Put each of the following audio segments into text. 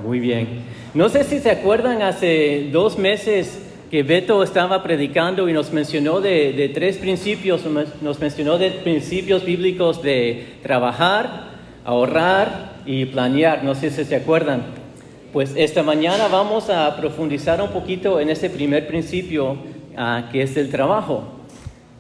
Muy bien. No sé si se acuerdan, hace 2 meses que Beto estaba predicando y nos mencionó de 3 principios, nos mencionó de principios bíblicos de trabajar, ahorrar y planear. No sé si se acuerdan. Pues esta mañana vamos a profundizar un poquito en ese primer principio, que es el trabajo.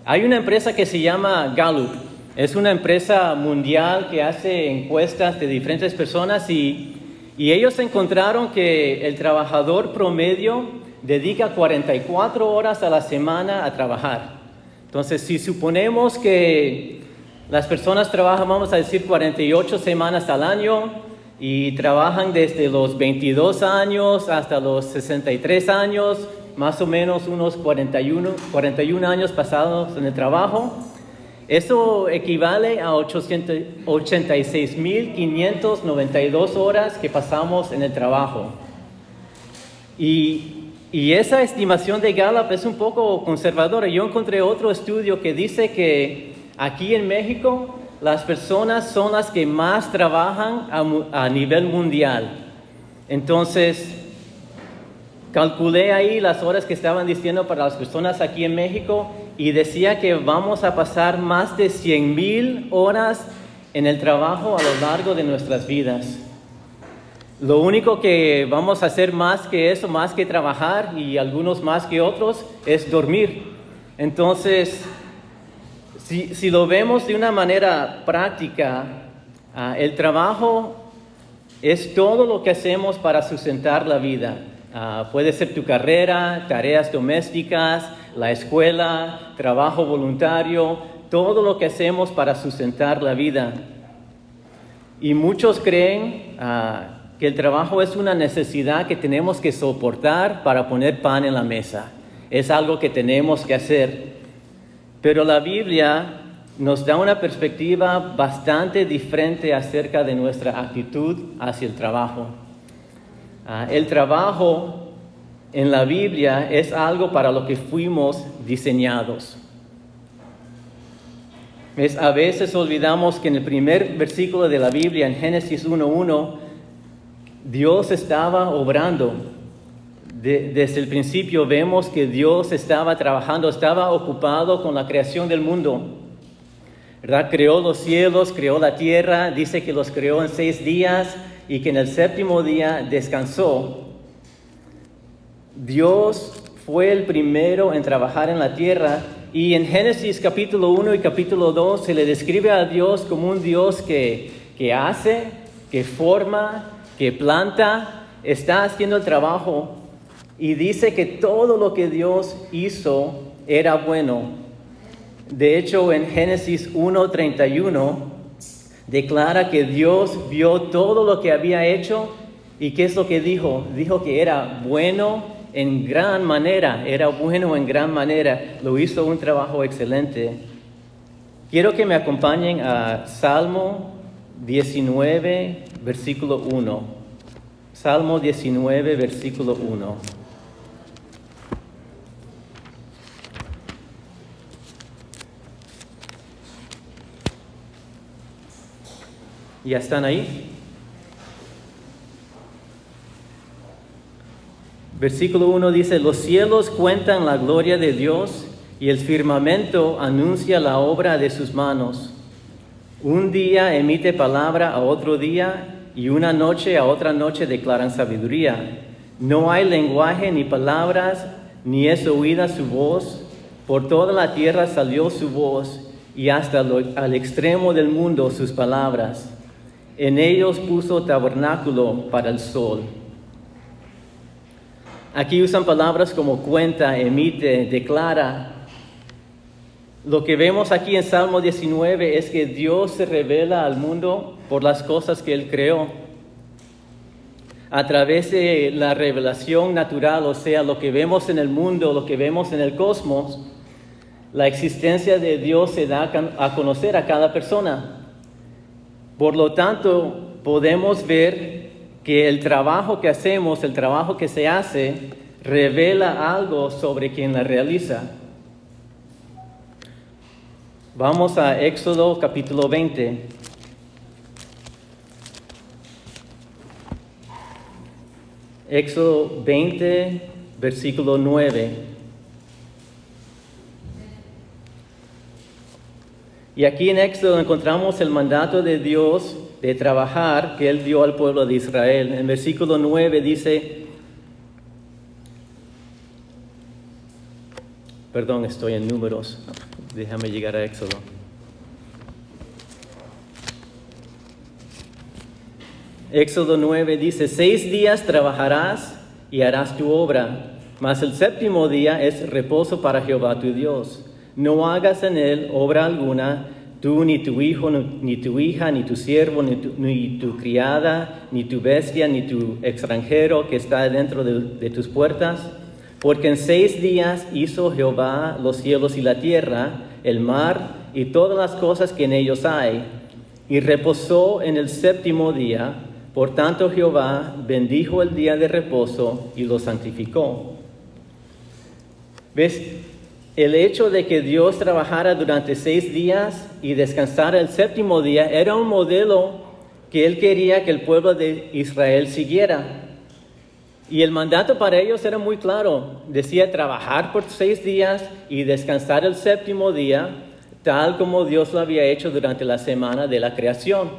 Hay una empresa que se llama Gallup. Es una empresa mundial que hace encuestas de diferentes personas y ellos encontraron que el trabajador promedio dedica 44 horas a la semana a trabajar. Entonces, si suponemos que las personas trabajan, vamos a decir, 48 semanas al año y trabajan desde los 22 años hasta los 63 años, más o menos unos 41 años pasados en el trabajo, eso equivale a 86.592 horas que pasamos en el trabajo. Y esa estimación de Gallup es un poco conservadora. Yo encontré otro estudio que dice que aquí en México las personas son las que más trabajan a nivel mundial. Entonces, calculé ahí las horas que estaban diciendo para las personas aquí en México y decía que vamos a pasar más de 100,000 horas en el trabajo a lo largo de nuestras vidas. Lo único que vamos a hacer más que eso, más que trabajar y algunos más que otros, es dormir. Entonces, si lo vemos de una manera práctica, el trabajo es todo lo que hacemos para sustentar la vida. Puede ser tu carrera, tareas domésticas, la escuela, trabajo voluntario, todo lo que hacemos para sustentar la vida. Y muchos creen que el trabajo es una necesidad que tenemos que soportar para poner pan en la mesa. Es algo que tenemos que hacer. Pero la Biblia nos da una perspectiva bastante diferente acerca de nuestra actitud hacia el trabajo. El trabajo en la Biblia es algo para lo que fuimos diseñados. A veces olvidamos que en el primer versículo de la Biblia, en Génesis 1:1, Dios estaba obrando. Desde el principio vemos que Dios estaba trabajando, estaba ocupado con la creación del mundo, ¿verdad? Creó los cielos, creó la tierra, dice que los creó en 6 días y que en el 7º día descansó. Dios fue el primero en trabajar en la tierra y en Génesis capítulo 1 y capítulo 2 se le describe a Dios como un Dios que hace, que forma, que planta, está haciendo el trabajo y dice que todo lo que Dios hizo era bueno. De hecho, en Génesis 1:31 declara que Dios vio todo lo que había hecho y ¿qué es lo que dijo? Dijo que era bueno en gran manera, lo hizo un trabajo excelente. Quiero que me acompañen a Salmo 19, versículo 1. Salmo 19, versículo 1. ¿Ya están ahí? Versículo 1 dice: los cielos cuentan la gloria de Dios y el firmamento anuncia la obra de sus manos. Un día emite palabra a otro día y una noche a otra noche declaran sabiduría. No hay lenguaje ni palabras, ni es oída su voz. Por toda la tierra salió su voz y hasta al extremo del mundo sus palabras. En ellos puso tabernáculo para el sol. Aquí usan palabras como cuenta, emite, declara. Lo que vemos aquí en Salmo 19 es que Dios se revela al mundo por las cosas que Él creó. A través de la revelación natural, o sea, lo que vemos en el mundo, lo que vemos en el cosmos, la existencia de Dios se da a conocer a cada persona. Por lo tanto, podemos ver que el trabajo que hacemos, el trabajo que se hace, revela algo sobre quien la realiza. Vamos a Éxodo capítulo 20. Éxodo 20, versículo 9. Y aquí en Éxodo encontramos el mandato de Dios de trabajar que Él dio al pueblo de Israel. En versículo 9 dice, perdón, estoy en números, déjame llegar a Éxodo. Éxodo 9 dice, 6 días trabajarás y harás tu obra, mas el séptimo día es reposo para Jehová tu Dios. No hagas en él obra alguna, tú, ni tu hijo, ni tu hija, ni tu siervo, ni tu criada, ni tu bestia, ni tu extranjero que está dentro de tus puertas. Porque en 6 días hizo Jehová los cielos y la tierra, el mar y todas las cosas que en ellos hay, y reposó en el séptimo día. Por tanto Jehová bendijo el día de reposo y lo santificó. ¿Ves? El hecho de que Dios trabajara durante 6 días y descansara el séptimo día era un modelo que Él quería que el pueblo de Israel siguiera. Y el mandato para ellos era muy claro. Decía trabajar por 6 días y descansar el séptimo día, tal como Dios lo había hecho durante la semana de la creación.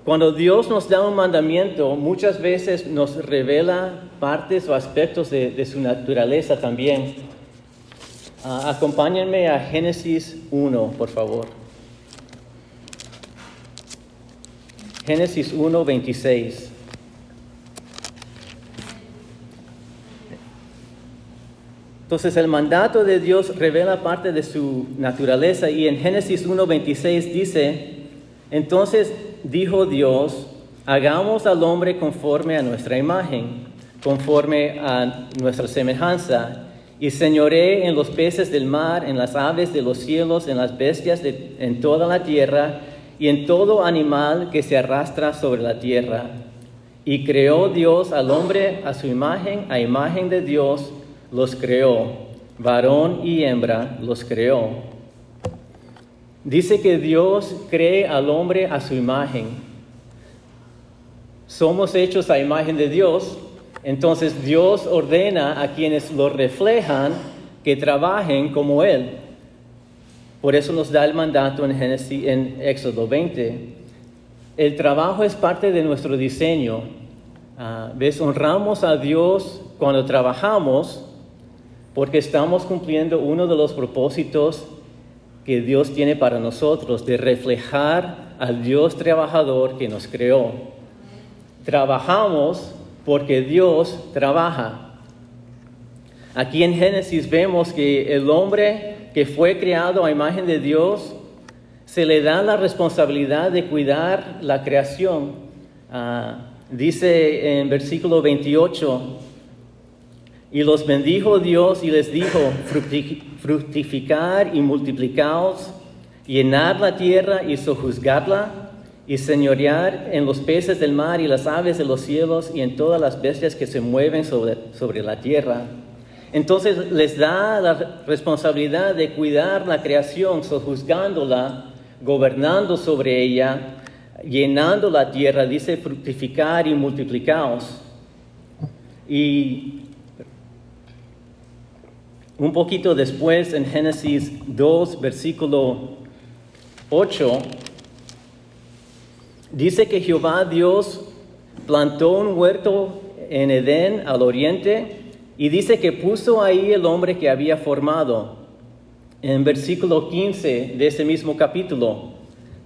Cuando Dios nos da un mandamiento, muchas veces nos revela partes o aspectos de su naturaleza también. Acompáñenme a Génesis 1, por favor. Génesis 1, 26. Entonces el mandato de Dios revela parte de su naturaleza y en Génesis 1, 26 dice, entonces dijo Dios, hagamos al hombre conforme a nuestra imagen, conforme a nuestra semejanza, y señoree en los peces del mar, en las aves de los cielos, en las bestias, en toda la tierra, y en todo animal que se arrastra sobre la tierra. Y creó Dios al hombre a su imagen, a imagen de Dios los creó, varón y hembra los creó. Dice que Dios cree al hombre a su imagen. Somos hechos a imagen de Dios, entonces Dios ordena a quienes lo reflejan que trabajen como Él. Por eso nos da el mandato en Éxodo 20. El trabajo es parte de nuestro diseño. ¿Ves? Honramos a Dios cuando trabajamos porque estamos cumpliendo uno de los propósitos que Dios tiene para nosotros, de reflejar al Dios trabajador que nos creó. Trabajamos porque Dios trabaja. Aquí en Génesis vemos que el hombre que fue creado a imagen de Dios, se le da la responsabilidad de cuidar la creación. Dice en versículo 28, y los bendijo Dios y les dijo, fructificar y multiplicaos, llenar la tierra y sojuzgarla, y señorear en los peces del mar y las aves de los cielos y en todas las bestias que se mueven sobre la tierra. Entonces les da la responsabilidad de cuidar la creación, sojuzgándola, gobernando sobre ella, llenando la tierra, dice fructificar y multiplicaos. Y un poquito después, en Génesis 2, versículo 8, dice que Jehová Dios plantó un huerto en Edén al oriente y dice que puso ahí el hombre que había formado. En versículo 15 de ese mismo capítulo,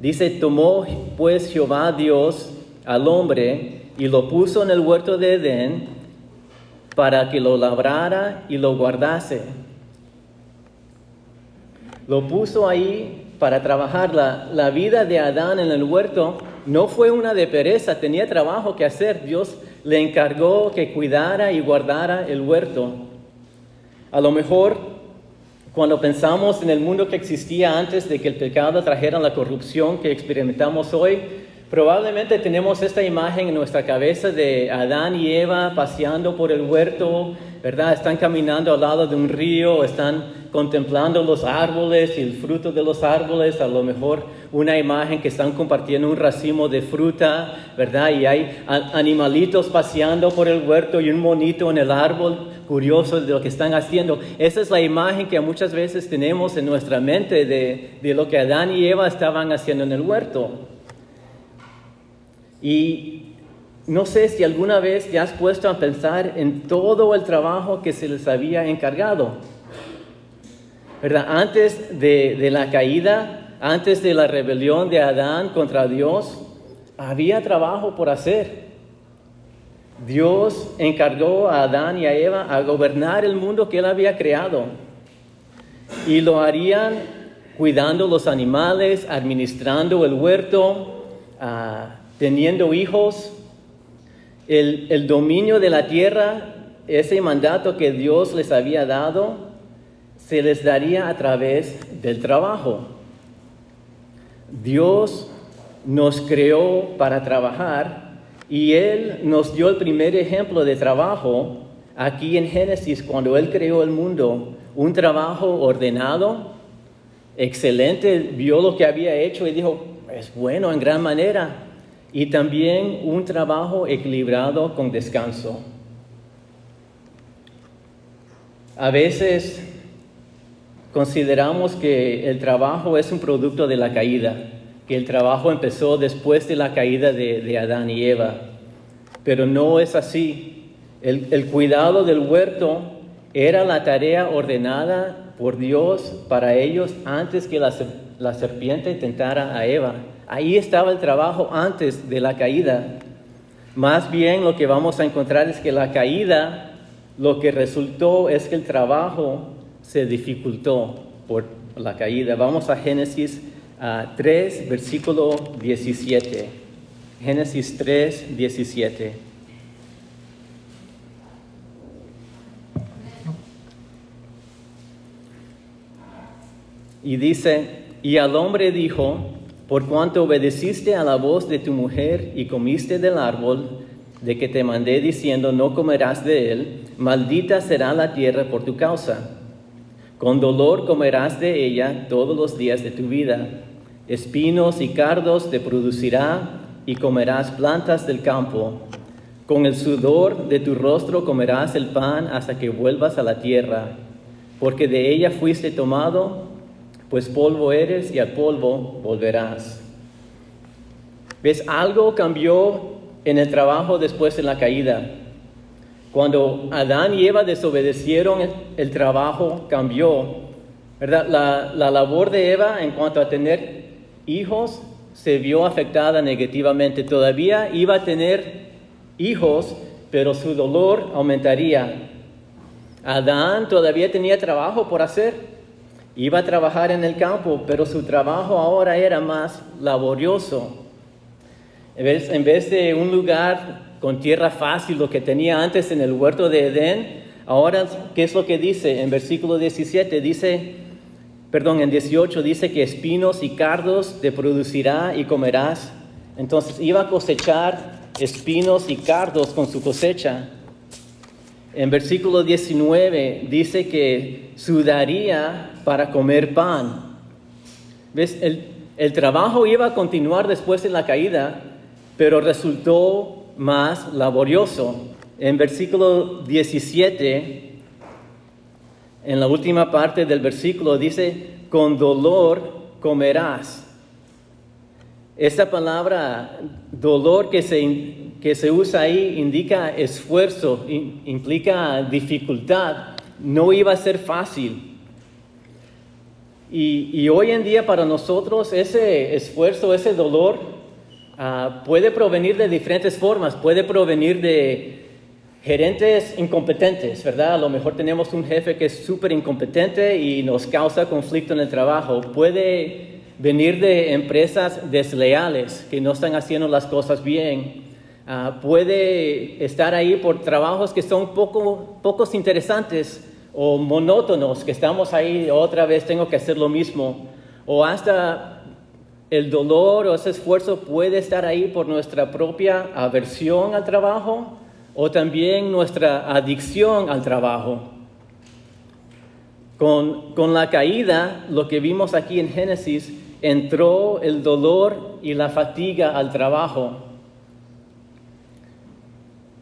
dice, tomó pues Jehová Dios al hombre y lo puso en el huerto de Edén para que lo labrara y lo guardase. Lo puso ahí para trabajar. La vida de Adán en el huerto no fue una de pereza, tenía trabajo que hacer. Dios le encargó que cuidara y guardara el huerto. A lo mejor, cuando pensamos en el mundo que existía antes de que el pecado trajera la corrupción que experimentamos hoy, probablemente tenemos esta imagen en nuestra cabeza de Adán y Eva paseando por el huerto, ¿verdad? Están caminando al lado de un río, están contemplando los árboles y el fruto de los árboles, a lo mejor una imagen que están compartiendo un racimo de fruta, ¿verdad? Y hay animalitos paseando por el huerto y un monito en el árbol, curioso de lo que están haciendo. Esa es la imagen que muchas veces tenemos en nuestra mente de lo que Adán y Eva estaban haciendo en el huerto. Y no sé si alguna vez te has puesto a pensar en todo el trabajo que se les había encargado, ¿verdad? Antes de la caída, antes de la rebelión de Adán contra Dios, había trabajo por hacer. Dios encargó a Adán y a Eva a gobernar el mundo que Él había creado. Y lo harían cuidando los animales, administrando el huerto, teniendo hijos. El dominio de la tierra, ese mandato que Dios les había dado, se les daría a través del trabajo. Dios nos creó para trabajar y Él nos dio el primer ejemplo de trabajo aquí en Génesis, cuando Él creó el mundo, un trabajo ordenado, excelente, vio lo que había hecho y dijo, es bueno en gran manera. Y también un trabajo equilibrado con descanso. A veces consideramos que el trabajo es un producto de la caída, que el trabajo empezó después de la caída de Adán y Eva. Pero no es así. El cuidado del huerto era la tarea ordenada por Dios para ellos antes que la serpiente tentara a Eva. Ahí estaba el trabajo antes de la caída. Más bien lo que vamos a encontrar es que la caída, lo que resultó es que el trabajo se dificultó por la caída. Vamos a Génesis 3, versículo 17. Génesis 3, 17. Y dice, y al hombre dijo, por cuanto obedeciste a la voz de tu mujer y comiste del árbol de que te mandé diciendo, no comerás de él, maldita será la tierra por tu causa. Con dolor comerás de ella todos los días de tu vida. Espinos y cardos te producirá y comerás plantas del campo. Con el sudor de tu rostro comerás el pan hasta que vuelvas a la tierra, porque de ella fuiste tomado, pues polvo eres y al polvo volverás. ¿Ves? Algo cambió en el trabajo después de la caída. Cuando Adán y Eva desobedecieron, el trabajo cambió, ¿verdad? La labor de Eva en cuanto a tener hijos se vio afectada negativamente. Todavía iba a tener hijos, pero su dolor aumentaría. Adán todavía tenía trabajo por hacer. Iba a trabajar en el campo, pero su trabajo ahora era más laborioso. En vez de un lugar con tierra fácil, lo que tenía antes en el huerto de Edén, ahora, ¿qué es lo que dice? En versículo 17 en 18 dice que espinos y cardos te producirá y comerás. Entonces iba a cosechar espinos y cardos con su cosecha. En versículo 19 dice que sudaría para comer pan. ¿Ves? El trabajo iba a continuar después de la caída, pero resultó más laborioso. En versículo 17, en la última parte del versículo dice, con dolor comerás. Esta palabra dolor que se usa ahí indica esfuerzo, implica dificultad. No iba a ser fácil. Y hoy en día para nosotros ese esfuerzo, ese dolor puede provenir de diferentes formas. Puede provenir de gerentes incompetentes, ¿verdad? A lo mejor tenemos un jefe que es súper incompetente y nos causa conflicto en el trabajo. Puede venir de empresas desleales que no están haciendo las cosas bien. Puede estar ahí por trabajos que son pocos interesantes o monótonos, que estamos ahí otra vez tengo que hacer lo mismo. O hasta el dolor o ese esfuerzo puede estar ahí por nuestra propia aversión al trabajo o también nuestra adicción al trabajo. Con la caída, lo que vimos aquí en Génesis, entró el dolor y la fatiga al trabajo.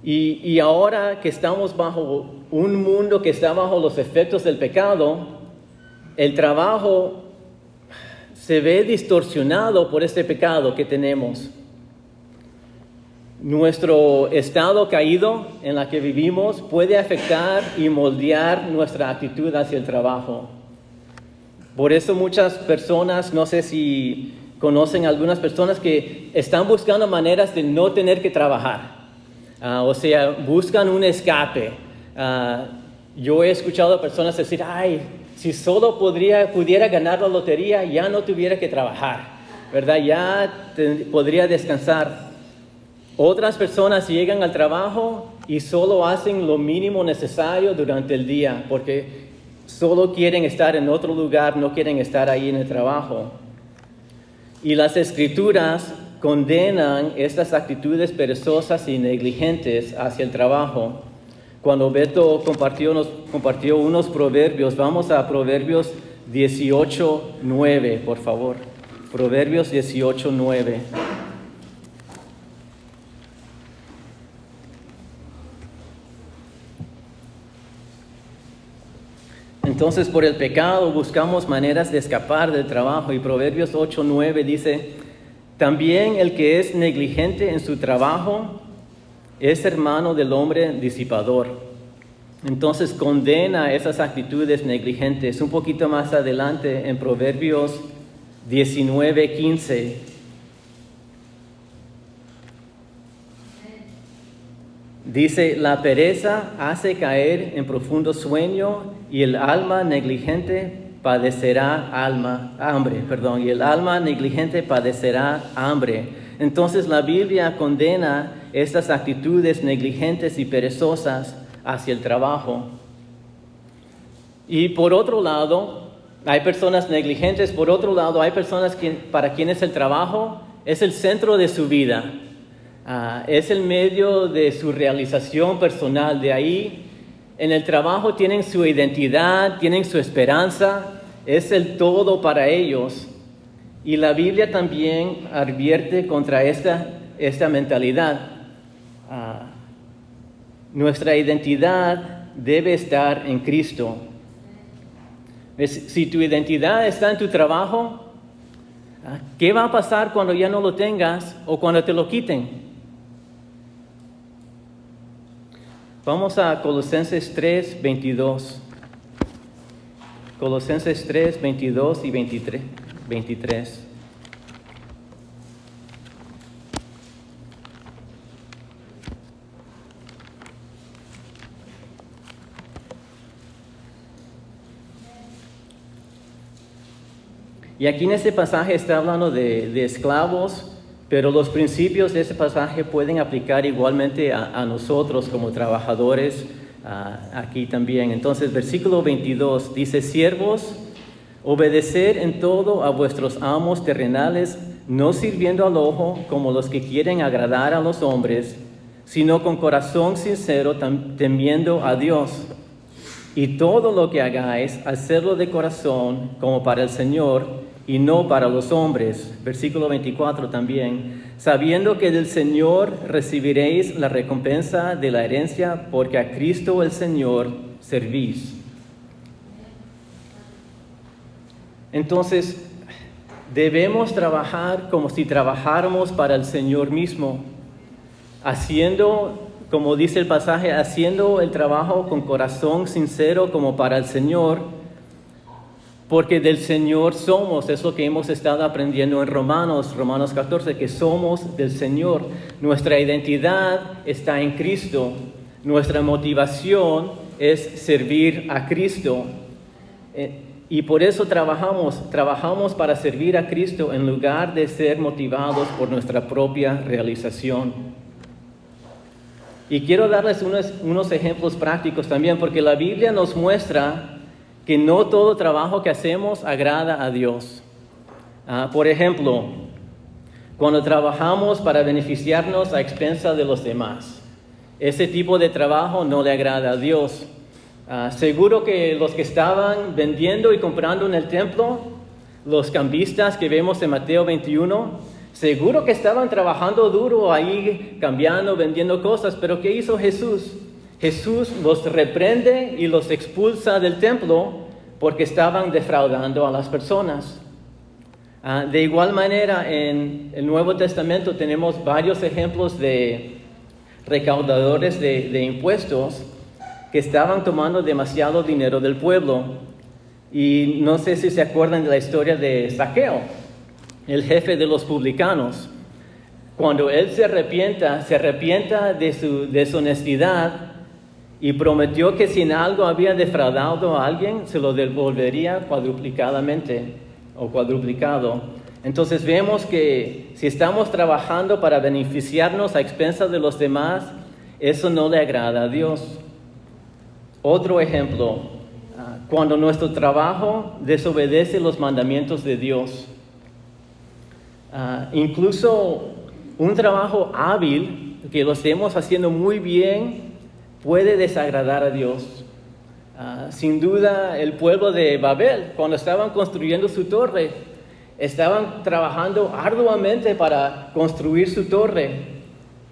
Y ahora que estamos bajo un mundo que está bajo los efectos del pecado, el trabajo se ve distorsionado por este pecado que tenemos. Nuestro estado caído en la que vivimos puede afectar y moldear nuestra actitud hacia el trabajo. Por eso muchas personas, no sé si conocen algunas personas que están buscando maneras de no tener que trabajar. O sea, buscan un escape. Yo he escuchado a personas decir, ay, si solo pudiera ganar la lotería, ya no tuviera que trabajar, ¿verdad? Ya podría descansar. Otras personas llegan al trabajo y solo hacen lo mínimo necesario durante el día, porque solo quieren estar en otro lugar, no quieren estar ahí en el trabajo. Y las Escrituras condenan estas actitudes perezosas y negligentes hacia el trabajo. Cuando Beto compartió unos proverbios, vamos a Proverbios 18:9, por favor. Proverbios 18:9. Entonces, por el pecado buscamos maneras de escapar del trabajo. Y Proverbios 8:9 dice, también el que es negligente en su trabajo es hermano del hombre disipador. Entonces, condena esas actitudes negligentes. Un poquito más adelante, en Proverbios 19:15. Dice, la pereza hace caer en profundo sueño y el alma negligente padecerá hambre. Y el alma negligente padecerá hambre. Entonces la Biblia condena estas actitudes negligentes y perezosas hacia el trabajo. Y por otro lado, hay personas negligentes. Por otro lado, hay personas para quienes el trabajo es el centro de su vida. Es el medio de su realización personal. De ahí, en el trabajo tienen su identidad, tienen su esperanza, es el todo para ellos. Y la Biblia también advierte contra esta mentalidad. Nuestra identidad debe estar en Cristo. Si tu identidad está en tu trabajo, ¿qué va a pasar cuando ya no lo tengas o cuando te lo quiten? Vamos a Colosenses 3:22. Colosenses 3:22 y 23. Y aquí en este pasaje está hablando de esclavos, pero los principios de ese pasaje pueden aplicar igualmente a nosotros como trabajadores aquí también. Entonces, versículo 22 dice, siervos, obedecer en todo a vuestros amos terrenales, no sirviendo al ojo como los que quieren agradar a los hombres, sino con corazón sincero, temiendo a Dios. Y todo lo que hagáis, hacerlo de corazón como para el Señor, y no para los hombres. Versículo 24 también. Sabiendo que del Señor recibiréis la recompensa de la herencia, porque a Cristo el Señor servís. Entonces, debemos trabajar como si trabajáramos para el Señor mismo, haciendo, como dice el pasaje, haciendo el trabajo con corazón sincero como para el Señor, porque del Señor somos. Es lo que hemos estado aprendiendo en Romanos 14, que somos del Señor. Nuestra identidad está en Cristo. Nuestra motivación es servir a Cristo. Y por eso trabajamos para servir a Cristo en lugar de ser motivados por nuestra propia realización. Y quiero darles unos ejemplos prácticos también, porque la Biblia nos muestra que no todo trabajo que hacemos agrada a Dios. Por ejemplo, cuando trabajamos para beneficiarnos a expensas de los demás, ese tipo de trabajo no le agrada a Dios. Seguro que los que estaban vendiendo y comprando en el templo, los cambistas que vemos en Mateo 21, seguro que estaban trabajando duro ahí, cambiando, vendiendo cosas, pero ¿qué hizo Jesús? Jesús los reprende y los expulsa del templo porque estaban defraudando a las personas. De igual manera, en el Nuevo Testamento tenemos varios ejemplos de recaudadores de impuestos que estaban tomando demasiado dinero del pueblo. Y no sé si se acuerdan de la historia de Zaqueo, el jefe de los publicanos. Cuando él se arrepienta de su deshonestidad y prometió que si en algo había defraudado a alguien, se lo devolvería cuadruplicadamente o cuadruplicado. Entonces vemos que si estamos trabajando para beneficiarnos a expensas de los demás, eso no le agrada a Dios. Otro ejemplo, cuando nuestro trabajo desobedece los mandamientos de Dios. Incluso un trabajo hábil, que lo estemos haciendo muy bien, puede desagradar a Dios. Sin duda, el pueblo de Babel, cuando estaban construyendo su torre, estaban trabajando arduamente para construir su torre.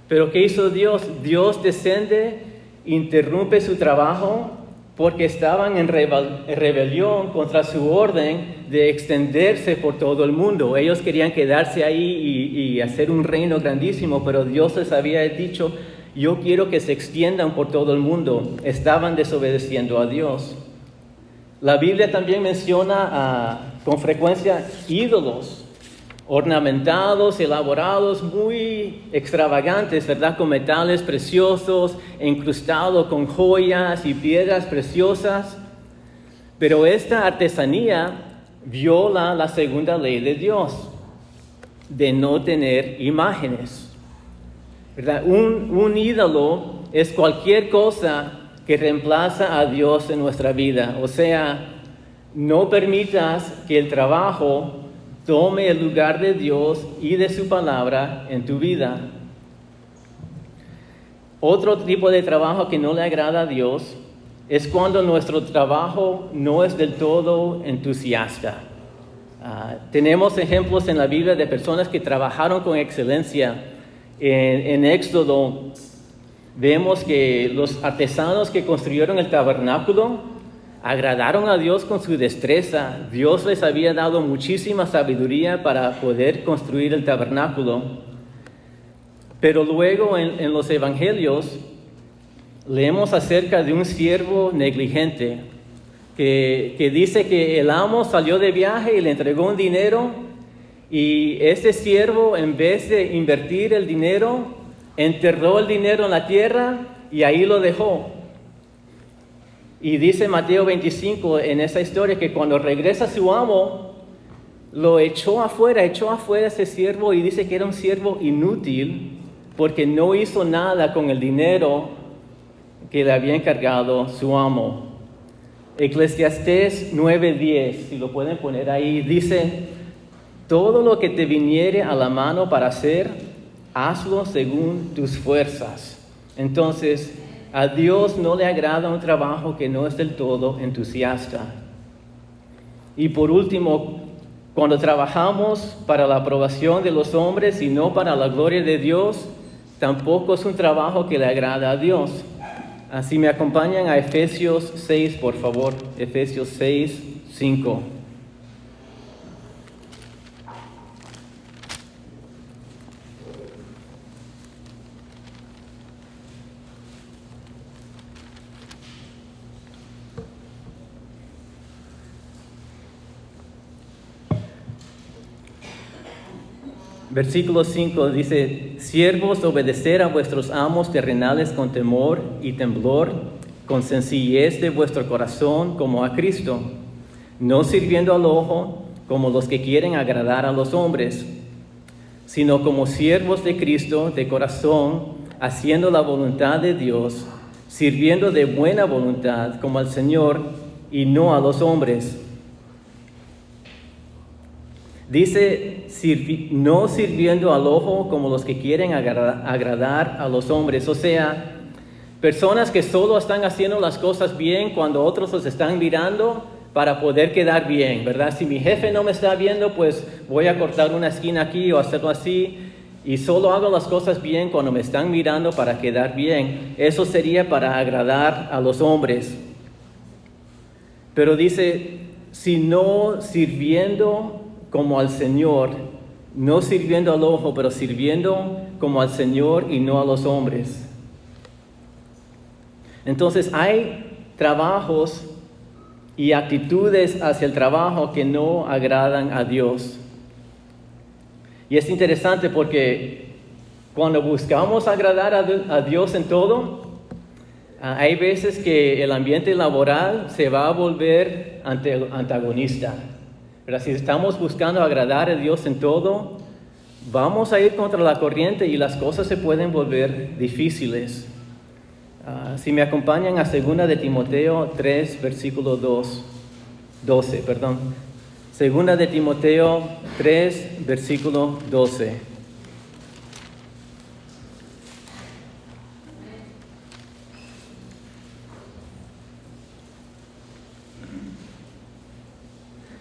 Pero ¿qué hizo Dios? Dios desciende, interrumpe su trabajo porque estaban en rebelión contra su orden de extenderse por todo el mundo. Ellos querían quedarse ahí y hacer un reino grandísimo, pero Dios les había dicho: yo quiero que se extiendan por todo el mundo. Estaban desobedeciendo a Dios. La Biblia también menciona con frecuencia ídolos ornamentados, elaborados, muy extravagantes, ¿verdad? Con metales preciosos, incrustados con joyas y piedras preciosas. Pero esta artesanía viola la segunda ley de Dios, de no tener imágenes, ¿verdad? Un ídolo es cualquier cosa que reemplaza a Dios en nuestra vida. O sea, no permitas que el trabajo tome el lugar de Dios y de su palabra en tu vida. Otro tipo de trabajo que no le agrada a Dios es cuando nuestro trabajo no es del todo entusiasta. Tenemos ejemplos en la Biblia de personas que trabajaron con excelencia. En Éxodo vemos que los artesanos que construyeron el tabernáculo agradaron a Dios con su destreza. Dios les había dado muchísima sabiduría para poder construir el tabernáculo. Pero luego en los evangelios leemos acerca de un siervo negligente que dice que el amo salió de viaje y le entregó un dinero, y ese siervo, en vez de invertir el dinero, enterró el dinero en la tierra y ahí lo dejó. Y dice Mateo 25 en esa historia que cuando regresa su amo, lo echó afuera ese siervo, y dice que era un siervo inútil porque no hizo nada con el dinero que le había encargado su amo. Eclesiastés 9:10, si lo pueden poner ahí, dice: todo lo que te viniere a la mano para hacer, hazlo según tus fuerzas. Entonces, a Dios no le agrada un trabajo que no es del todo entusiasta. Y por último, cuando trabajamos para la aprobación de los hombres y no para la gloria de Dios, tampoco es un trabajo que le agrada a Dios. Así me acompañan a Efesios 6, por favor. Efesios 6, 5. Versículo 5 dice: siervos, obedecer a vuestros amos terrenales con temor y temblor, con sencillez de vuestro corazón, como a Cristo, no sirviendo al ojo como los que quieren agradar a los hombres, sino como siervos de Cristo de corazón, haciendo la voluntad de Dios, sirviendo de buena voluntad como al Señor y no a los hombres. Dice, no sirviendo al ojo como los que quieren agradar a los hombres. O sea, Personas que solo están haciendo las cosas bien cuando otros los están mirando para poder quedar bien, ¿verdad? Si mi jefe no me está viendo, pues voy a cortar una esquina aquí o hacerlo así. Y solo hago las cosas bien cuando me están mirando para quedar bien. Eso sería para agradar a los hombres. Pero dice, sino sirviendo como al Señor, no sirviendo al ojo, pero sirviendo como al Señor y no a los hombres. Entonces hay trabajos y actitudes hacia el trabajo que no agradan a Dios. Y es interesante porque cuando buscamos agradar a Dios en todo, hay veces que el ambiente laboral se va a volver antagonista. Pero si estamos buscando agradar a Dios en todo, vamos a ir contra la corriente y las cosas se pueden volver difíciles. Si me acompañan a 2 de Timoteo 3, versículo 12. 2 de Timoteo 3, versículo 12.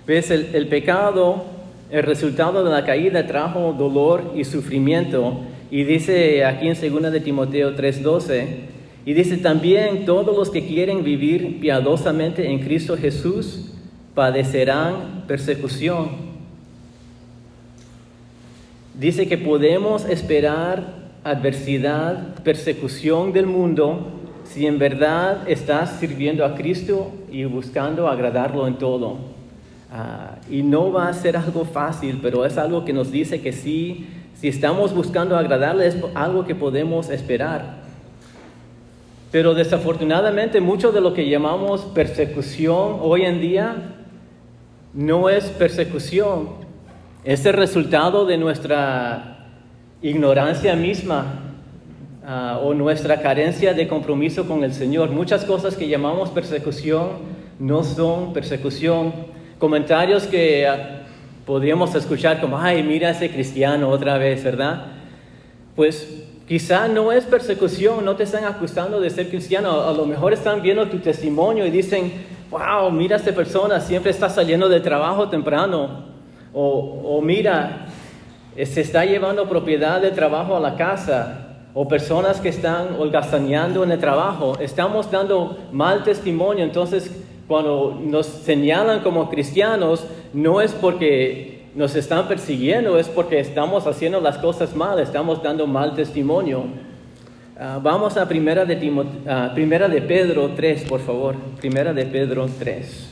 ¿Ves? El pecado, el resultado de la caída trajo dolor y sufrimiento. Y dice aquí en 2 de Timoteo 3:12, y dice también todos los que quieren vivir piadosamente en Cristo Jesús padecerán persecución. Dice que podemos esperar adversidad, persecución del mundo, si en verdad estás sirviendo a Cristo y buscando agradarlo en todo. Y no va a ser algo fácil, pero es algo que nos dice que sí, si estamos buscando agradarle, es algo que podemos esperar. Pero desafortunadamente mucho de lo que llamamos persecución hoy en día no es persecución, es el resultado de nuestra ignorancia misma o nuestra carencia de compromiso con el Señor. Muchas cosas que llamamos persecución no son persecución. Comentarios que podríamos escuchar como, ay, mira ese cristiano otra vez, ¿verdad? Pues quizá no es persecución, no te están acusando de ser cristiano. A lo mejor están viendo tu testimonio y dicen, wow, mira a esta persona, siempre está saliendo del trabajo temprano. O mira, se está llevando propiedad de trabajo a la casa. O personas que están holgazaneando en el trabajo. Estamos dando mal testimonio. Entonces, cuando nos señalan como cristianos, no es porque nos están persiguiendo, es porque estamos haciendo las cosas mal, estamos dando mal testimonio. Vamos a primera de Pedro 3, por favor. Primera de Pedro 3.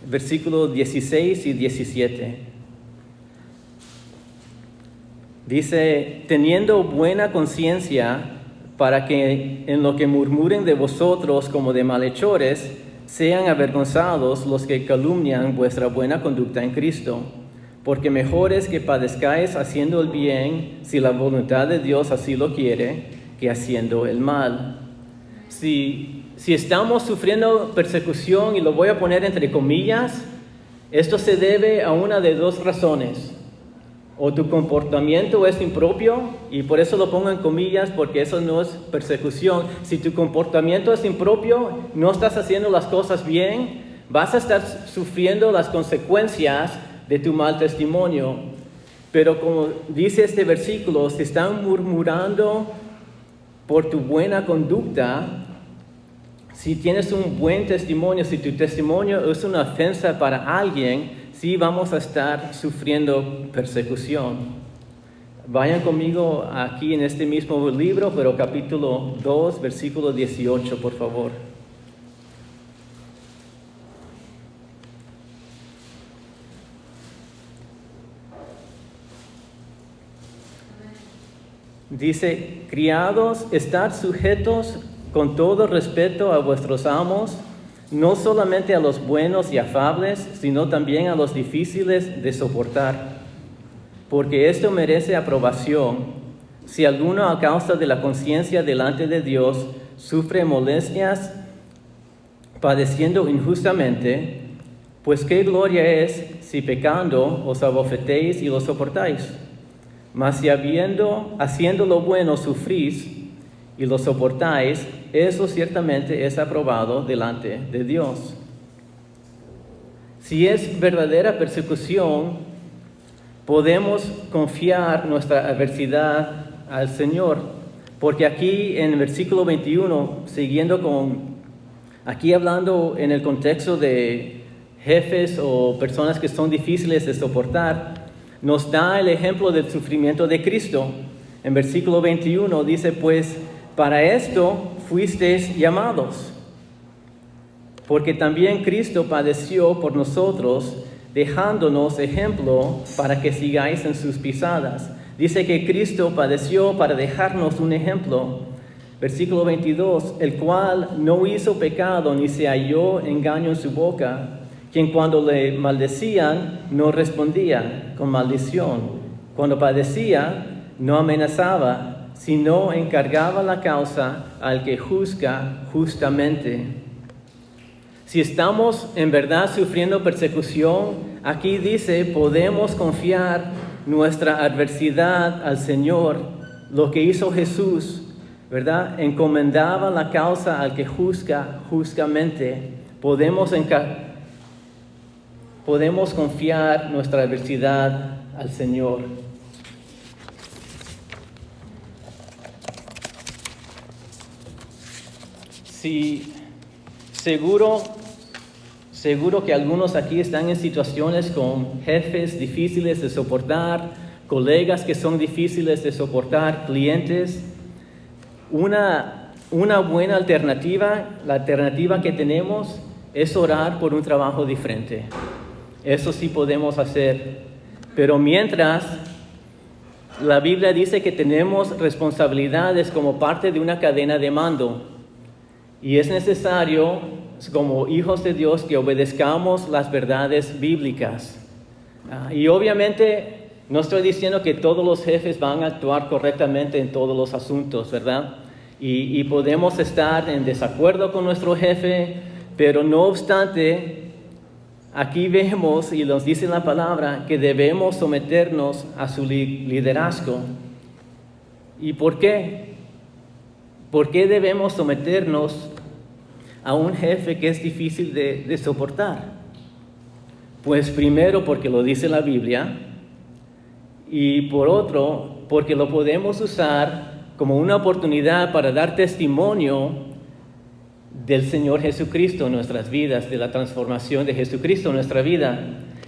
Versículos 16 y 17. Dice, teniendo buena conciencia, para que en lo que murmuren de vosotros como de malhechores, sean avergonzados los que calumnian vuestra buena conducta en Cristo. Porque mejor es que padezcáis haciendo el bien, si la voluntad de Dios así lo quiere, que haciendo el mal. Si estamos sufriendo persecución, y lo voy a poner entre comillas, esto se debe a una de dos razones. O tu comportamiento es impropio, y por eso lo pongo en comillas, porque eso no es persecución. Si tu comportamiento es impropio, no estás haciendo las cosas bien, vas a estar sufriendo las consecuencias de tu mal testimonio. Pero como dice este versículo, si están murmurando por tu buena conducta, si tienes un buen testimonio, si tu testimonio es una ofensa para alguien, sí vamos a estar sufriendo persecución. Vayan conmigo aquí en este mismo libro, pero capítulo 2, versículo 18, por favor. Dice, criados, estad sujetos con todo respeto a vuestros amos, no solamente a los buenos y afables, sino también a los difíciles de soportar, porque esto merece aprobación. Si alguno a causa de la conciencia delante de Dios sufre molestias padeciendo injustamente, Pues qué gloria es si pecando os abofetéis y lo soportáis. Mas si haciendo lo bueno sufrís y lo soportáis, eso ciertamente es aprobado delante de Dios. Si es verdadera persecución, podemos confiar nuestra adversidad al Señor, porque aquí en el versículo 21, aquí hablando en el contexto de jefes o personas que son difíciles de soportar, nos da el ejemplo del sufrimiento de Cristo. En versículo 21 dice, pues para esto fuisteis llamados, porque también Cristo padeció por nosotros, dejándonos ejemplo para que sigáis en sus pisadas. Dice que Cristo padeció para dejarnos un ejemplo. Versículo 22, el cual no hizo pecado ni se halló engaño en su boca, quien cuando le maldecían no respondía con maldición. Cuando padecía no amenazaba, sino encargaba la causa al que juzga justamente. Si estamos en verdad sufriendo persecución, aquí dice, podemos confiar nuestra adversidad al Señor. Lo que hizo Jesús, ¿verdad? Encomendaba la causa al que juzga justamente. Podemos confiar nuestra adversidad al Señor. Sí, Seguro que algunos aquí están en situaciones con jefes difíciles de soportar, colegas que son difíciles de soportar, clientes. Una buena alternativa, la alternativa que tenemos es orar por un trabajo diferente. Eso sí podemos hacer. Pero mientras, la Biblia dice que tenemos responsabilidades como parte de una cadena de mando. Y es necesario, como hijos de Dios, que obedezcamos las verdades bíblicas. Y obviamente no estoy diciendo que todos los jefes van a actuar correctamente en todos los asuntos, ¿verdad? Y podemos estar en desacuerdo con nuestro jefe, pero no obstante, aquí vemos y nos dice la palabra que debemos someternos a su liderazgo. ¿Y por qué? ¿Por qué debemos someternos a un jefe que es difícil de soportar? Pues primero porque lo dice la Biblia, y por otro porque lo podemos usar como una oportunidad para dar testimonio del Señor Jesucristo en nuestras vidas, de la transformación de Jesucristo en nuestra vida.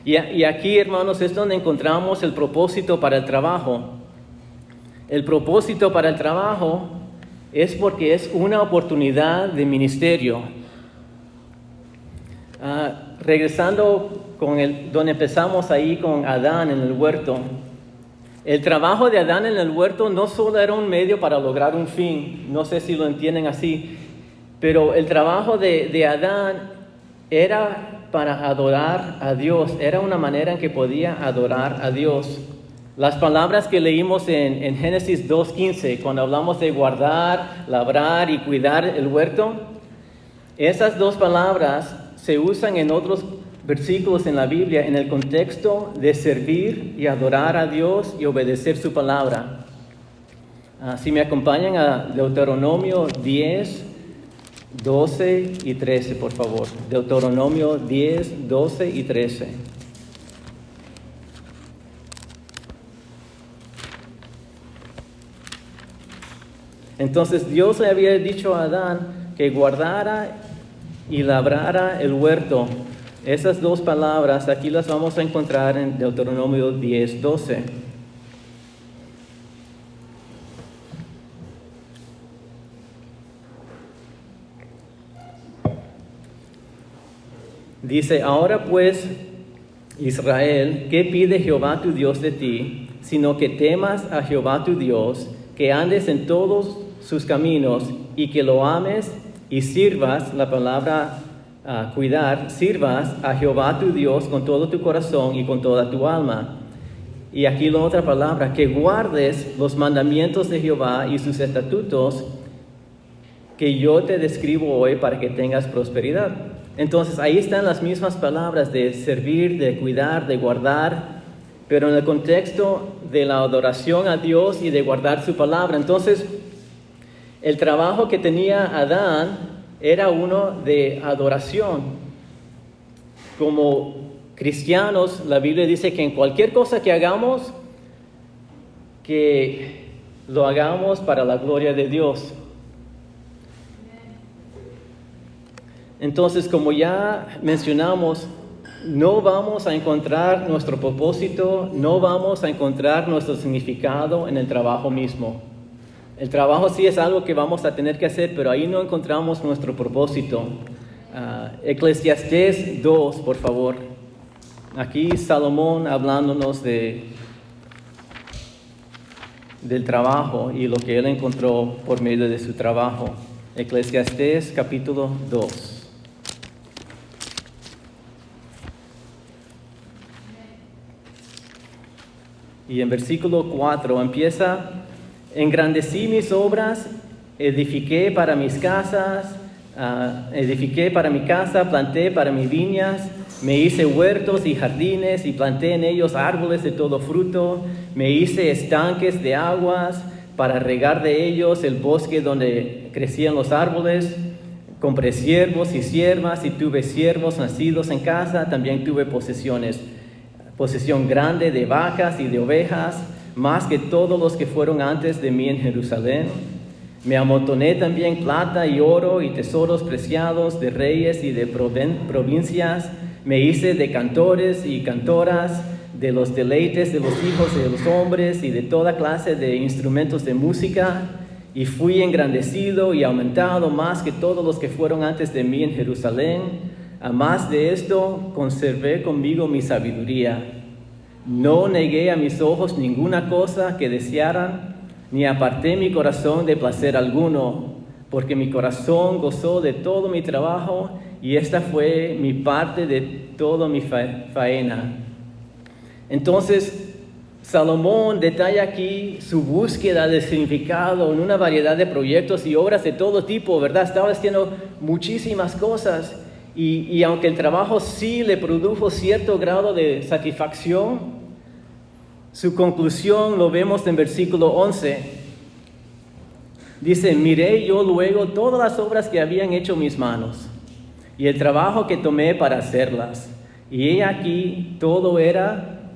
Y aquí, hermanos, es donde encontramos el propósito para el trabajo. El propósito para el trabajo es porque es una oportunidad de ministerio. Regresando donde empezamos ahí con Adán en el huerto. El trabajo de Adán en el huerto no solo era un medio para lograr un fin, no sé si lo entienden así, pero el trabajo de Adán era para adorar a Dios, era una manera en que podía adorar a Dios. Las palabras que leímos en Génesis 2:15, cuando hablamos de guardar, labrar y cuidar el huerto, esas dos palabras se usan en otros versículos en la Biblia en el contexto de servir y adorar a Dios y obedecer su palabra. Si me acompañan a Deuteronomio 10, 12 y 13, por favor. Deuteronomio 10, 12 y 13. Entonces Dios le había dicho a Adán que guardara y labrara el huerto. Esas dos palabras aquí las vamos a encontrar en Deuteronomio 10, 12. Dice, ahora pues, Israel, ¿qué pide Jehová tu Dios de ti? Sino que temas a Jehová tu Dios, que andes en todos sus caminos y que lo ames y sirvas, la palabra cuidar, sirvas a Jehová tu Dios con todo tu corazón y con toda tu alma. Y aquí la otra palabra, que guardes los mandamientos de Jehová y sus estatutos que yo te describo hoy para que tengas prosperidad. Entonces ahí están las mismas palabras de servir, de cuidar, de guardar, pero en el contexto de la adoración a Dios y de guardar su palabra. Entonces, el trabajo que tenía Adán era uno de adoración. Como cristianos, la Biblia dice que en cualquier cosa que hagamos, que lo hagamos para la gloria de Dios. Entonces, como ya mencionamos, no vamos a encontrar nuestro propósito, no vamos a encontrar nuestro significado en el trabajo mismo. El trabajo sí es algo que vamos a tener que hacer, pero ahí no encontramos nuestro propósito. Eclesiastés 2, por favor. Aquí Salomón hablándonos del trabajo y lo que él encontró por medio de su trabajo. Eclesiastés capítulo 2. Y en versículo 4 empieza: engrandecí mis obras, edifiqué para mis casas, edifiqué para mi casa, planté para mis viñas, me hice huertos y jardines y planté en ellos árboles de todo fruto, me hice estanques de aguas para regar de ellos el bosque donde crecían los árboles, compré siervos y siervas y tuve siervos nacidos en casa, también tuve posesión grande de vacas y de ovejas, más que todos los que fueron antes de mí en Jerusalén. Me amontoné también plata y oro y tesoros preciados de reyes y de provincias. Me hice de cantores y cantoras, de los deleites de los hijos de los hombres y de toda clase de instrumentos de música. Y fui engrandecido y aumentado más que todos los que fueron antes de mí en Jerusalén. A más de esto, conservé conmigo mi sabiduría. No negué a mis ojos ninguna cosa que desearan, ni aparté mi corazón de placer alguno, porque mi corazón gozó de todo mi trabajo, y esta fue mi parte de toda mi faena. Entonces, Salomón detalla aquí su búsqueda de significado en una variedad de proyectos y obras de todo tipo, ¿verdad? Estaba haciendo muchísimas cosas. Y aunque el trabajo sí le produjo cierto grado de satisfacción, su conclusión lo vemos en versículo 11. Dice: miré yo luego todas las obras que habían hecho mis manos y el trabajo que tomé para hacerlas. Y he aquí, todo era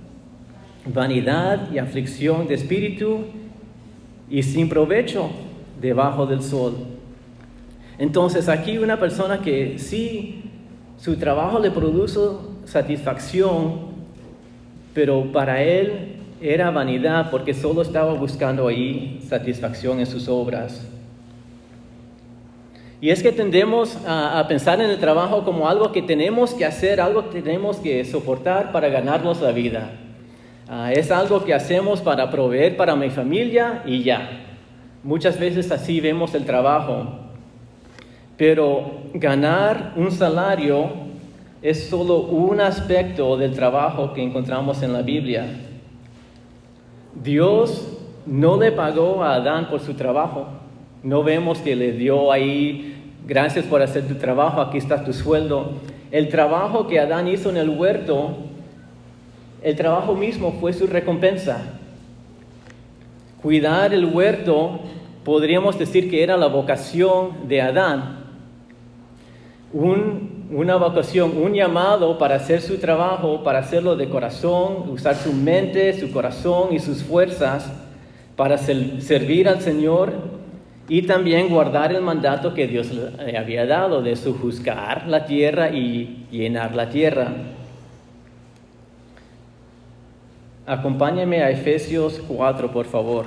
vanidad y aflicción de espíritu y sin provecho debajo del sol. Entonces aquí una persona que sí, su trabajo le produjo satisfacción, pero para él era vanidad porque solo estaba buscando ahí satisfacción en sus obras. Y es que tendemos a pensar en el trabajo como algo que tenemos que hacer, algo que tenemos que soportar para ganarnos la vida. Es algo que hacemos para proveer para mi familia y ya. Muchas veces así vemos el trabajo. Pero ganar un salario es solo un aspecto del trabajo que encontramos en la Biblia. Dios no le pagó a Adán por su trabajo. No vemos que le dio ahí: gracias por hacer tu trabajo, aquí está tu sueldo. El trabajo que Adán hizo en el huerto, el trabajo mismo fue su recompensa. Cuidar el huerto, podríamos decir que era la vocación de Adán. Una vocación, un llamado para hacer su trabajo, para hacerlo de corazón, usar su mente, su corazón y sus fuerzas para servir al Señor y también guardar el mandato que Dios le había dado de sojuzgar la tierra y llenar la tierra. Acompáñame a Efesios 4, por favor.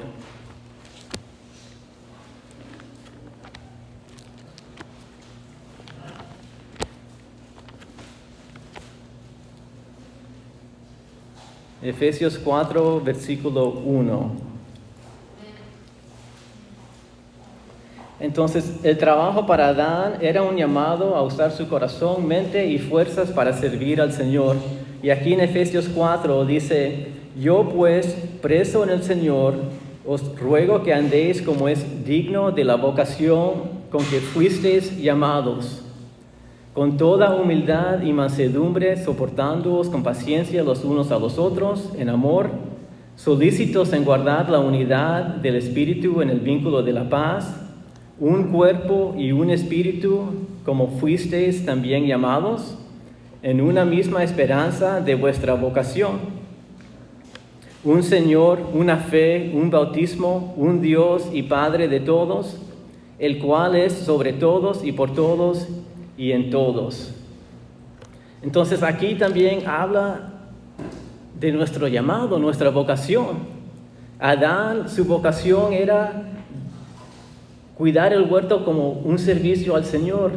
Efesios 4, versículo 1. Entonces, el trabajo para Adán era un llamado a usar su corazón, mente y fuerzas para servir al Señor. Y aquí en Efesios 4 dice: yo pues, preso en el Señor, os ruego que andéis como es digno de la vocación con que fuisteis llamados, con toda humildad y mansedumbre, soportándoos con paciencia los unos a los otros, en amor, solícitos en guardar la unidad del Espíritu en el vínculo de la paz, un cuerpo y un espíritu, como fuisteis también llamados, en una misma esperanza de vuestra vocación. Un Señor, una fe, un bautismo, un Dios y Padre de todos, el cual es sobre todos y por todos y en todos. Entonces aquí también habla de nuestro llamado, nuestra vocación. Adán, su vocación era cuidar el huerto como un servicio al Señor.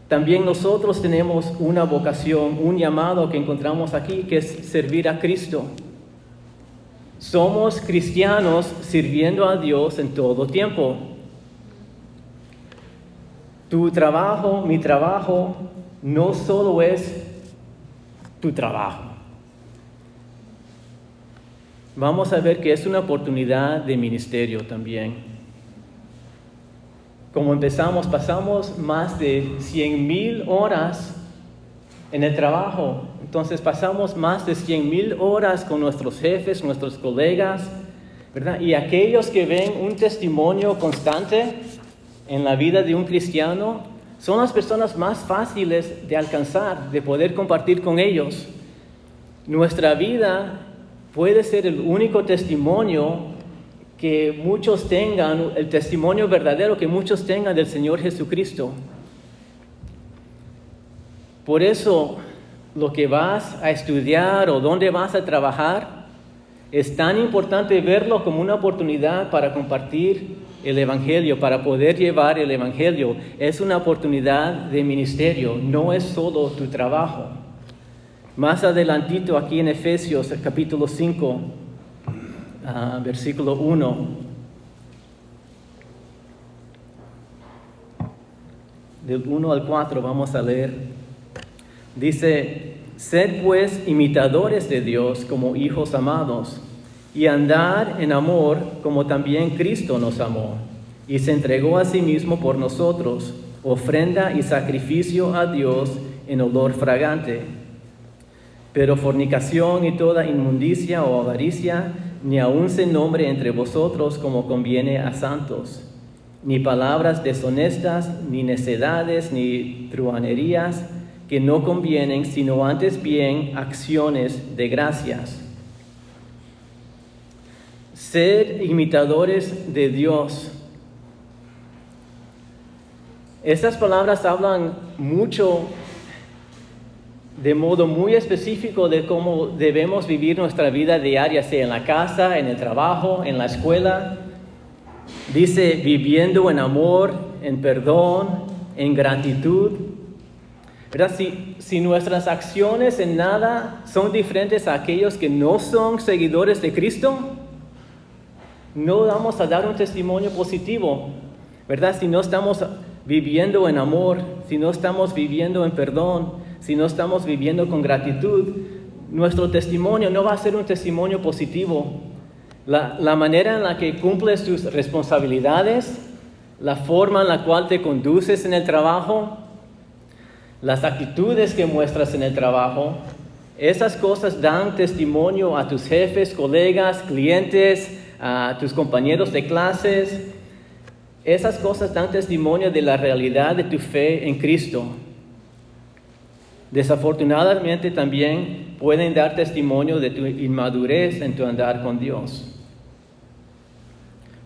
También nosotros tenemos una vocación, un llamado que encontramos aquí, que es servir a Cristo. Somos cristianos sirviendo a Dios en todo tiempo. Tu trabajo, mi trabajo, no solo es tu trabajo. Vamos a ver que es una oportunidad de ministerio también. Como pasamos más de 100,000 horas en el trabajo. Entonces pasamos más de 100,000 horas con nuestros jefes, nuestros colegas, ¿verdad? Y aquellos que ven un testimonio constante en la vida de un cristiano son las personas más fáciles de alcanzar, de poder compartir con ellos. Nuestra vida puede ser el único testimonio que muchos tengan, el testimonio verdadero que muchos tengan del Señor Jesucristo. Por eso, lo que vas a estudiar o dónde vas a trabajar, es tan importante verlo como una oportunidad para compartir el Evangelio, para poder llevar el Evangelio. Es una oportunidad de ministerio, no es solo tu trabajo. Más adelantito aquí en Efesios, capítulo 5, versículo 1. Del 1 al 4 vamos a leer. Dice: sed pues imitadores de Dios como hijos amados, y andar en amor como también Cristo nos amó, y se entregó a sí mismo por nosotros, ofrenda y sacrificio a Dios en olor fragante. Pero fornicación y toda inmundicia o avaricia, ni aun se nombre entre vosotros como conviene a santos, ni palabras deshonestas, ni necedades, ni truhanerías, que no convienen, sino antes bien acciones de gracias. Sed imitadores de Dios. Estas palabras hablan mucho, de modo muy específico, de cómo debemos vivir nuestra vida diaria, sea en la casa, en el trabajo, en la escuela. Dice, viviendo en amor, en perdón, en gratitud. ¿Verdad? Si nuestras acciones en nada son diferentes a aquellos que no son seguidores de Cristo, no vamos a dar un testimonio positivo, ¿verdad? Si no estamos viviendo en amor, si no estamos viviendo en perdón, si no estamos viviendo con gratitud, nuestro testimonio no va a ser un testimonio positivo. La manera en la que cumples tus responsabilidades, la forma en la cual te conduces en el trabajo, las actitudes que muestras en el trabajo, esas cosas dan testimonio a tus jefes, colegas, clientes, a tus compañeros de clases. Esas cosas dan testimonio de la realidad de tu fe en Cristo. Desafortunadamente también pueden dar testimonio de tu inmadurez en tu andar con Dios.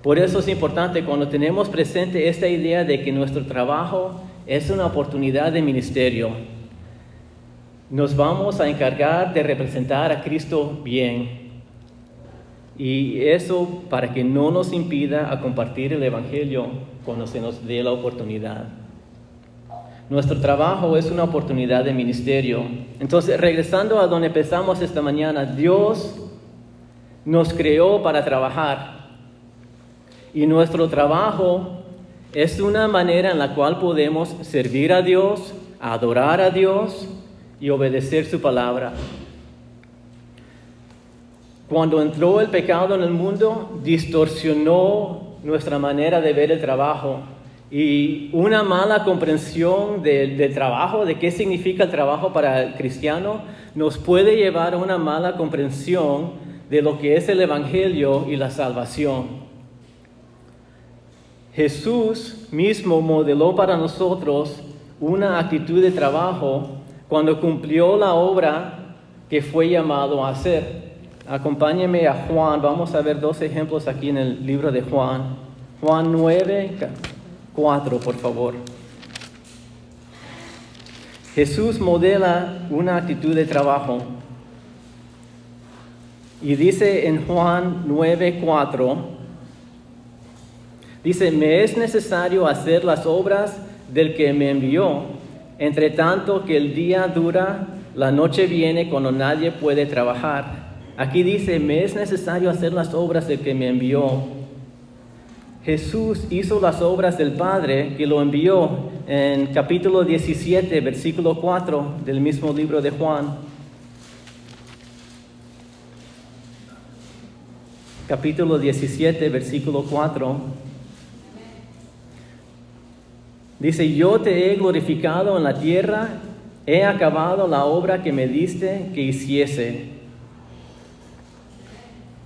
Por eso es importante, cuando tenemos presente esta idea de que nuestro trabajo es una oportunidad de ministerio, nos vamos a encargar de representar a Cristo bien. Y eso para que no nos impida a compartir el Evangelio cuando se nos dé la oportunidad. Nuestro trabajo es una oportunidad de ministerio. Entonces, regresando a donde empezamos esta mañana, Dios nos creó para trabajar. Y nuestro trabajo es una manera en la cual podemos servir a Dios, adorar a Dios y obedecer su palabra. Cuando entró el pecado en el mundo, distorsionó nuestra manera de ver el trabajo Y una mala comprensión del trabajo, de qué significa el trabajo para el cristiano, nos puede llevar a una mala comprensión de lo que es el Evangelio y la salvación. Jesús mismo modeló para nosotros una actitud de trabajo cuando cumplió la obra que fue llamado a hacer. Acompáñenme a Juan, vamos a ver 2 ejemplos aquí en el libro de Juan. Juan 9:4, por favor. Jesús modela una actitud de trabajo. Y dice en Juan 9:4, dice, me es necesario hacer las obras del que me envió, entre tanto que el día dura, la noche viene cuando nadie puede trabajar. Aquí dice, me es necesario hacer las obras del que me envió. Jesús hizo las obras del Padre que lo envió en capítulo 17, versículo 4 del mismo libro de Juan. Capítulo 17, versículo 4. Dice, yo te he glorificado en la tierra, he acabado la obra que me diste que hiciese.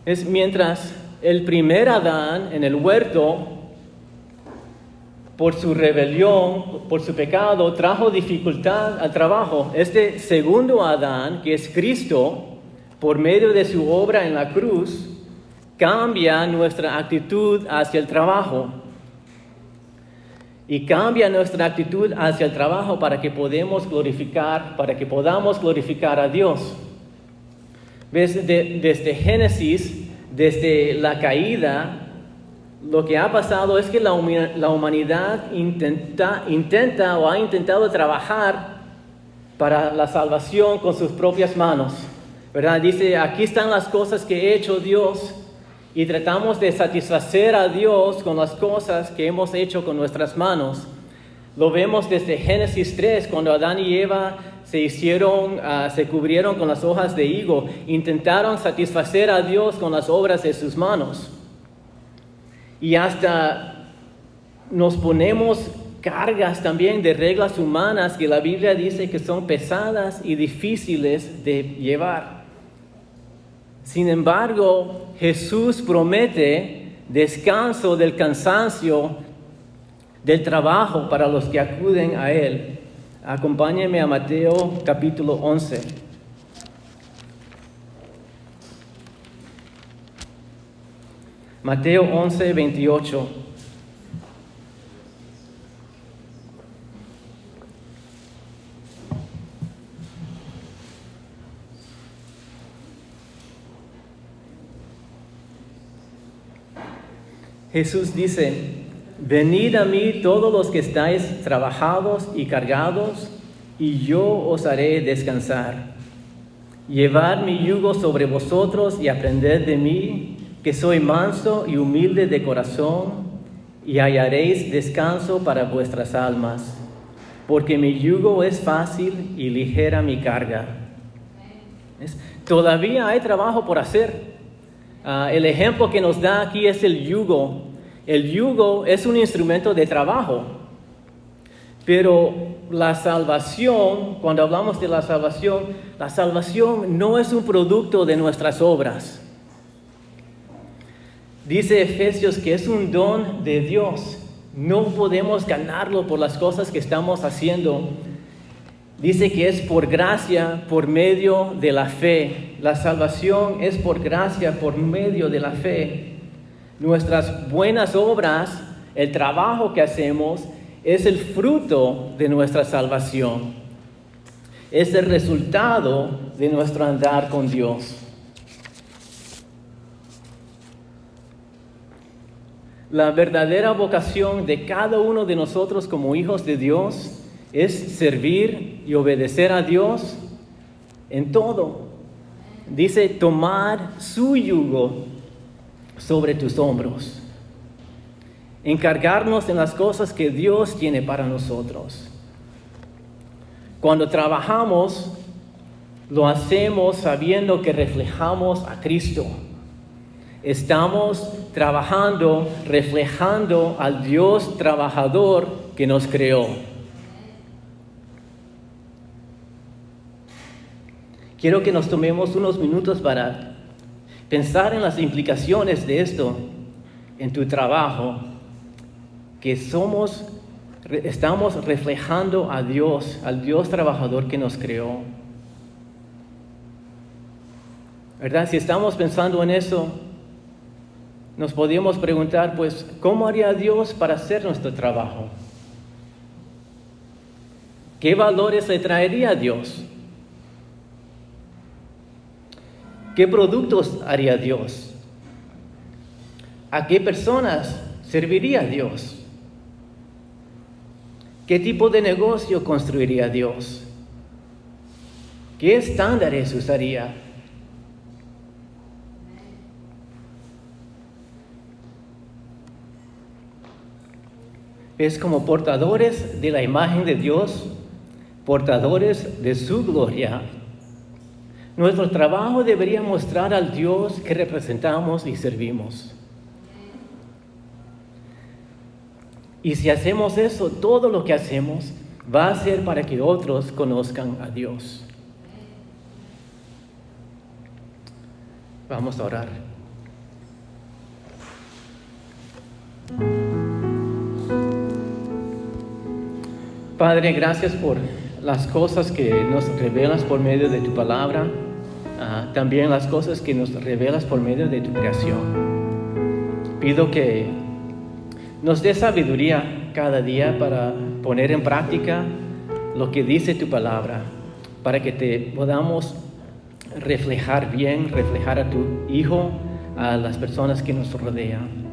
Es mientras el primer Adán en el huerto, por su rebelión, por su pecado, trajo dificultad al trabajo. Este segundo Adán, que es Cristo, por medio de su obra en la cruz, cambia nuestra actitud hacia el trabajo. Y cambia nuestra actitud hacia el trabajo para que podamos glorificar a Dios. ¿Ves? Desde Génesis, desde la caída, lo que ha pasado es que la humanidad intenta o ha intentado trabajar para la salvación con sus propias manos, ¿verdad? Dice, aquí están las cosas que he hecho Dios, y tratamos de satisfacer a Dios con las cosas que hemos hecho con nuestras manos. Lo vemos desde Génesis 3, cuando Adán y Eva se cubrieron con las hojas de higo, intentaron satisfacer a Dios con las obras de sus manos. Y hasta nos ponemos cargas también de reglas humanas que la Biblia dice que son pesadas y difíciles de llevar. Sin embargo, Jesús promete descanso del cansancio del trabajo para los que acuden a Él. Acompáñenme a Mateo capítulo 11. Mateo 11, 28. Jesús dice, venid a mí todos los que estáis trabajados y cargados, y yo os haré descansar. Llevad mi yugo sobre vosotros y aprended de mí, que soy manso y humilde de corazón, y hallaréis descanso para vuestras almas, porque mi yugo es fácil y ligera mi carga. Todavía hay trabajo por hacer. El ejemplo que nos da aquí es el yugo. El yugo es un instrumento de trabajo, pero la salvación, cuando hablamos de la salvación no es un producto de nuestras obras. Dice Efesios que es un don de Dios. No podemos ganarlo por las cosas que estamos haciendo. Dice que es por gracia, por medio de la fe. La salvación es por gracia, por medio de la fe. Nuestras buenas obras, el trabajo que hacemos, es el fruto de nuestra salvación. Es el resultado de nuestro andar con Dios. La verdadera vocación de cada uno de nosotros como hijos de Dios es servir y obedecer a Dios en todo. Dice, tomar su yugo sobre tus hombros. Encargarnos en las cosas que Dios tiene para nosotros. Cuando trabajamos, lo hacemos sabiendo que reflejamos a Cristo. Estamos trabajando, reflejando al Dios trabajador que nos creó. Quiero que nos tomemos unos minutos para pensar en las implicaciones de esto en tu trabajo, que estamos reflejando a Dios, al Dios trabajador que nos creó. ¿Verdad? Si estamos pensando en eso, nos podríamos preguntar, pues, ¿cómo haría Dios para hacer nuestro trabajo? ¿Qué valores le traería a Dios? ¿Qué productos haría Dios? ¿A qué personas serviría Dios? ¿Qué tipo de negocio construiría Dios? ¿Qué estándares usaría? Es como portadores de la imagen de Dios, portadores de su gloria. Nuestro trabajo debería mostrar al Dios que representamos y servimos. Y si hacemos eso, todo lo que hacemos va a ser para que otros conozcan a Dios. Vamos a orar. Padre, gracias por las cosas que nos revelas por medio de tu palabra, también las cosas que nos revelas por medio de tu creación. Pido que nos dé sabiduría cada día para poner en práctica lo que dice tu palabra, para que te podamos reflejar bien, reflejar a tu Hijo, a las personas que nos rodean.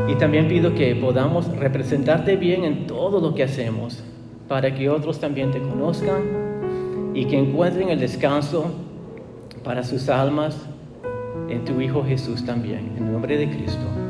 Y también pido que podamos representarte bien en todo lo que hacemos, para que otros también te conozcan y que encuentren el descanso para sus almas en tu Hijo Jesús también, en el nombre de Cristo.